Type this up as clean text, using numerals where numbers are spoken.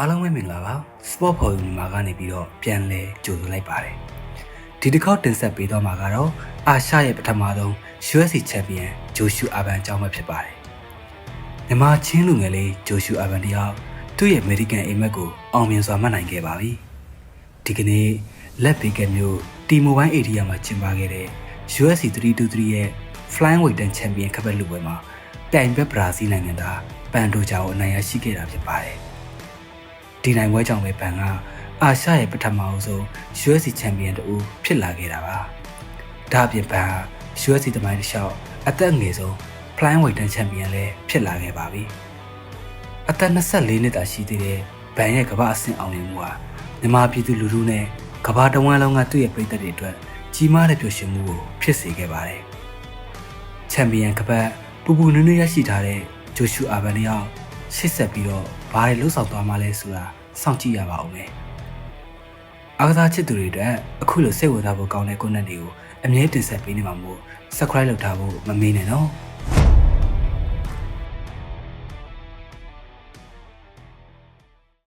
အားလုံးပဲမင်္ဂလာပါ Sport for You မြန်မာကနေပြီးတော့ပြန်လဲကြိုဆိုလိုက်ပါတယ်ဒီတစ်ခေါက်တင်ဆက်ပေးတော့မှာကတော့အာရှရဲ့ပထမဆုံး UFC ချန်ပီယံဂျိုရှူအာဗန်အကြောင်းပဲဖြစ်ပါတယ်မြန်မာချင်းလူငယ်လေးဂျိုရှူအာဗန်တယောက်သူ့ရဲ့ American အိမ်မက်ကိုအောင်မြင်စွာမှတ်နိုင်ခဲ့ပါပြီဒီကနေ့လက်ဘေကမြို့တီမိုဘိုင်း area မှာကျင်းပခဲ့တဲ့ UFC 323ရဲ့ Flyweight တန်ချန်ပီယံခပ်လူပွဲမှာပြိုင်ဘက်ဘရာဇီးနိုင်ငံသားပန်တိုဂျာကိုအနိုင်ရရှိခဲ့တာဖြစ်ပါတယ်ဒီနိုင်ပွဲကြောင့်ပဲပန်ကအာရှရဲ့ပထမအဆုံး UFC ချန်ပီယံတူဖြစ်လာခဲ့တာပါဒါအပြင်ပန် UFC သမိုင်းတစ်လျှောက်အသက်ငယ်ဆုံး Flyweight တန်ချန်ပီယံလည်းဖြစ်လာခဲ့ပါပြီအသက်24နှစ်သာရှိသေးတဲ့ဘန်ရဲ့ကမ္ဘာအဆင့်အောင်မြင်မှုဟာမြန်မာပြည်သူလူထုနဲ့ကမ္ဘာတဝန်းလုံးကသူ့ရဲ့ပြည်သက်တွေအတွက်ကြီးမားတဲ့ပျော်ရွှင်မှုကိုဖြစ်စေခဲ့ပါတယ်ချန်ပီယံကပတ်ပူပူနွေးနွေးရရှိထားတဲ့ဂျိုရှူအာဗန်တယောက်ရှေ့ဆက်ပြီးတော့ဘာတွေလှုပ်ဆောင်သွားမှလဲဆိုတာစောင့်ကြည့်ရပါဦးမယ်အားကစားချစ်သူတွေအတွက်အခုလိုစိတ်ဝင်စားဖို့ကောင်းတဲ့ content တွေကိုအမြဲတင်ဆက်ပေးနေမှာမို့ subscribe လုပ်ထားဖို့မမေ့နဲ့နော်